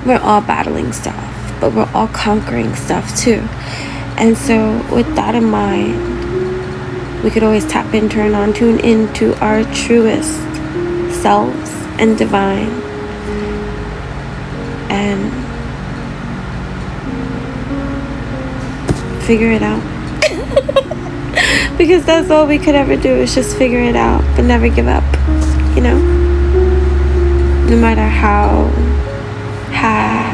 we're all battling stuff, but we're all conquering stuff too. And so with that in mind, we could always tap in, turn on, tune into our truest selves and divine, and figure it out. Because that's all we could ever do, is just figure it out, but never give up, you know? No matter how high,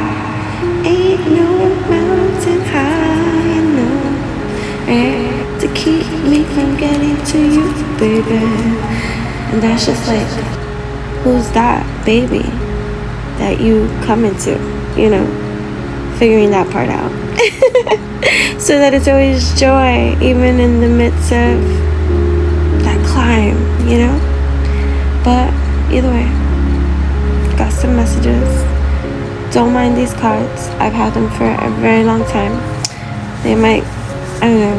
ain't no mountain high enough to keep me from getting to you, baby. And that's just like, who's that baby that you come into, you know? Figuring that part out. So that it's always joy, even in the midst of that climb, you know? But either way, got some messages. Don't mind these cards. I've had them for a very long time. They might, I don't know.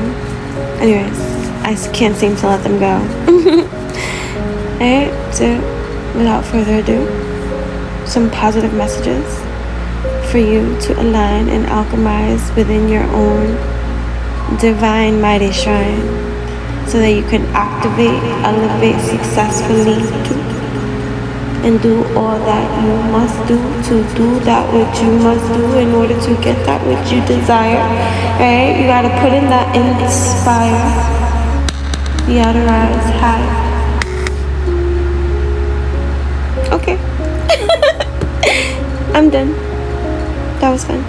Anyways, I can't seem to let them go. Alright, so without further ado, some positive messages for you to align and alchemize within your own divine mighty shrine, so that you can activate, elevate successfully and do all that you must do to do that which you must do in order to get that which you desire. Right? You gotta put in that inspire. You gotta rise high. Okay. I'm done. That was fun.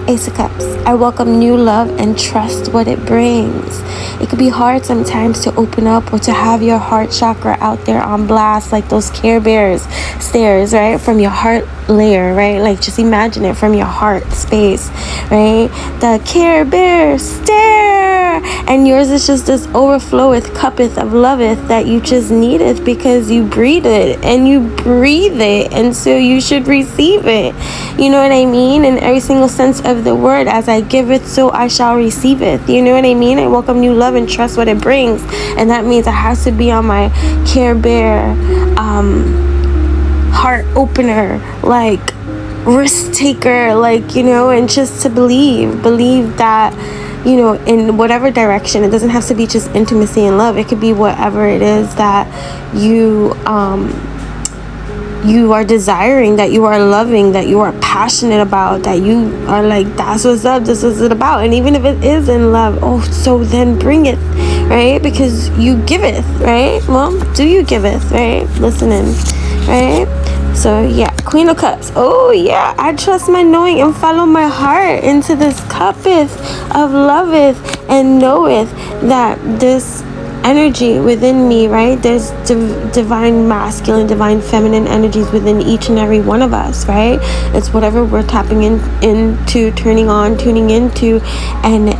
Ace of Cups. I welcome new love and trust what it brings. It could be hard sometimes to open up or to have your heart chakra out there on blast, like those Care Bears stairs, right? From your heart layer, right? Like just imagine it from your heart space, right? The Care Bear stare, and yours is just this overfloweth cuppeth of loveth that you just needeth because you breathe it and you breathe it, and so you should receive it. You know what I mean? In every single sense of the word, as I give it, so I shall receive it. You know what I mean? I welcome new love and trust what it brings, and that means I have to be on my Care Bear heart opener, like risk taker, like, you know, and just to believe that, you know, in whatever direction. It doesn't have to be just intimacy and love. It could be whatever it is that you are desiring, that you are loving, that you are passionate about, that you are like, that's what's up, this is it about. And even if it is in love, so then bring it, right? Because you giveth, right? Well, do you giveth, right? Listening, right? So yeah, Queen of Cups. Oh yeah, I trust my knowing and follow my heart into this cuppeth of loveth, and knoweth that this energy within me, right? There's divine masculine, divine feminine energies within each and every one of us, right? It's whatever we're tapping into, turning on, tuning into, and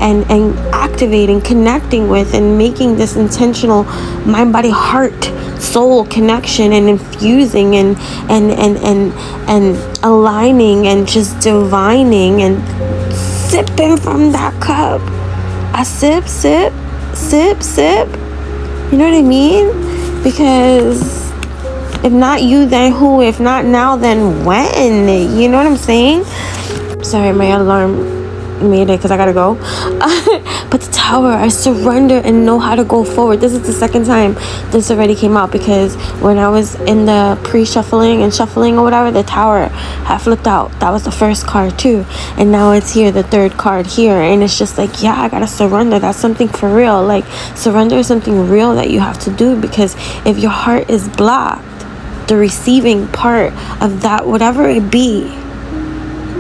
activating, connecting with, and making this intentional mind, body, heart, soul connection, and infusing and aligning and just divining and sipping from that cup. I sip. You know what I mean? Because if not you, then who? If not now, then when? You know what I'm saying? Sorry, my alarm made it because I gotta go. But the Tower, I surrender and know how to go forward. This is the second time this already came out, because when I was in the pre-shuffling and shuffling or whatever, the Tower had flipped out. That was the first card too, and now it's here, the third card here, and it's just like, yeah, I gotta surrender. That's something for real. Like, surrender is something real that you have to do, because if your heart is blocked, the receiving part of that, whatever it be,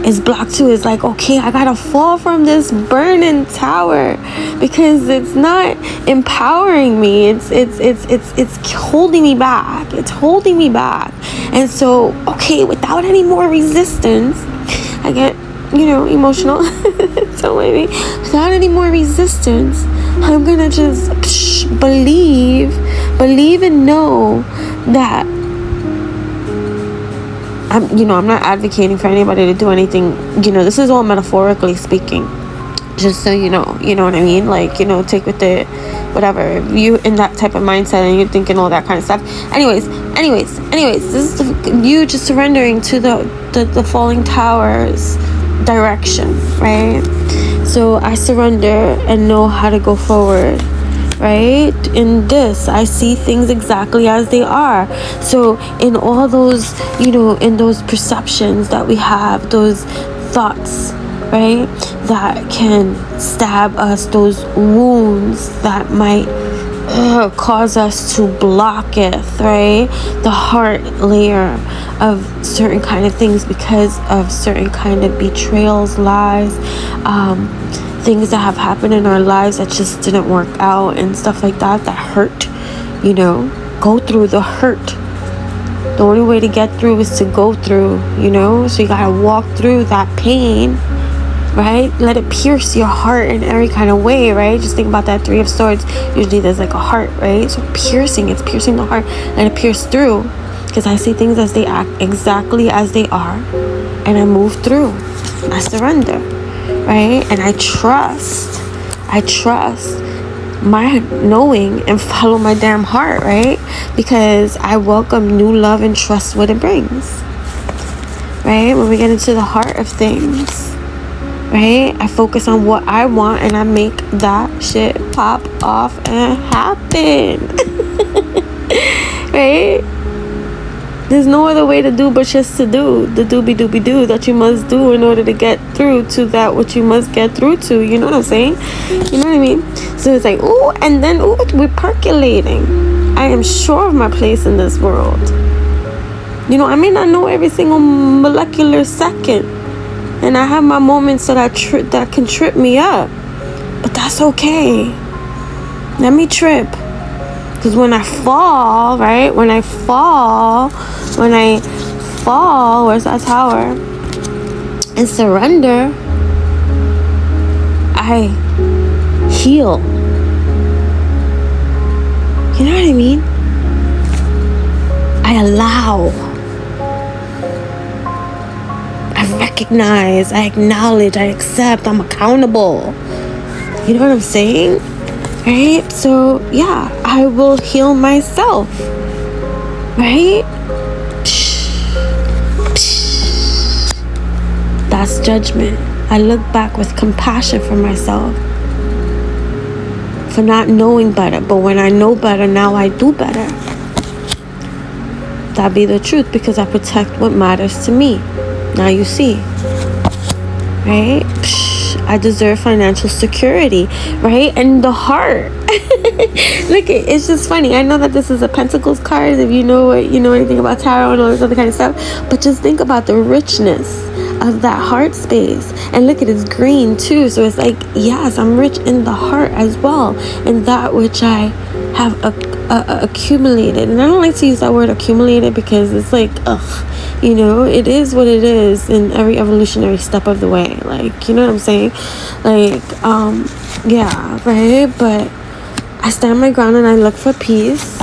is blocked too. Is like, okay, I gotta fall from this burning tower because it's not empowering me. It's holding me back. It's holding me back. And so, okay, without any more resistance, I get, emotional. Don't let me. Without any more resistance, I'm gonna just believe and know that I'm not advocating for anybody to do anything. This is all metaphorically speaking. Just so you know what I mean? Like, take with it whatever. If you in that type of mindset and you're thinking all that kind of stuff. Anyways, this is you just surrendering to the falling towers direction, right? So I surrender and know how to go forward, right? In this, I see things exactly as they are. So in all those, in those perceptions that we have, those thoughts, right, that can stab us, those wounds that might cause us to block it, right, the heart layer of certain kind of things because of certain kind of betrayals, lies, things that have happened in our lives that just didn't work out and stuff like that hurt. Go through the hurt. The only way to get through is to go through, so you gotta walk through that pain, right? Let it pierce your heart in every kind of way, right? Just think about that 3 of Swords. Usually there's like a heart, right? So it's piercing the heart. Let it pierce through, because I see things as they act, exactly as they are, and I move through. I surrender, right? And I trust my knowing and follow my damn heart, right? Because I welcome new love and trust what it brings, right? When we get into the heart of things, right, I focus on what I want and I make that shit pop off and happen. Right? There's no other way to do but just to do the doobie-doobie-doo that you must do in order to get through to that what you must get through to. You know what I'm saying? You know what I mean? So it's like, ooh, and then, ooh, we're percolating. I am sure of my place in this world. I may not know every single molecular second, and I have my moments that can trip me up, but that's okay. Let me trip. Because when I fall, right? When I fall, where's that tower? And surrender, I heal. You know what I mean? I allow. I recognize. I acknowledge. I accept. I'm accountable. You know what I'm saying? Right? So, yeah, I will heal myself. Right? That's judgment. I look back with compassion for myself for not knowing better. But when I know better, now I do better. That be the truth, because I protect what matters to me. Now you see. Right? I deserve financial security, right? And the heart. Look, it's just funny. I know that this is a Pentacles card, if you know anything about tarot and all this other kind of stuff, but just think about the richness of that heart space. And look, it's green too, so it's like, yes, I'm rich in the heart as well, and that which I have accumulated. And I don't like to use that word accumulated, because it's like, it is what it is in every evolutionary step of the way. Like, you know what I'm saying? Like, yeah, right? But I stand my ground and I look for peace.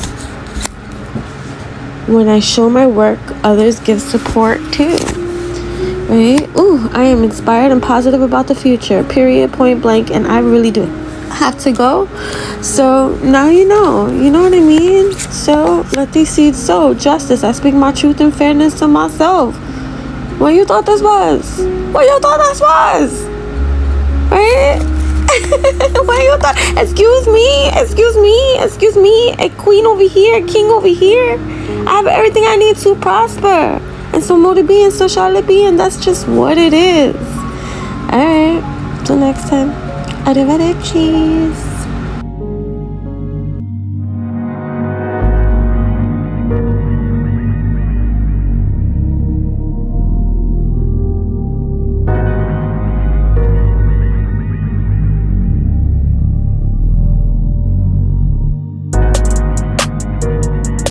When I show my work, others give support too. Right? Ooh, I am inspired and positive about the future. Period, point blank. And I really do have to go. So now you know what I mean? So let these seeds sow justice. I speak my truth and fairness to myself. What you thought this was? Right? What you thought? Excuse me, a queen over here, a king over here. I have everything I need to prosper, and so mote it be, and so shall it be, and that's just what it is. Alright, till next time, arrivederci.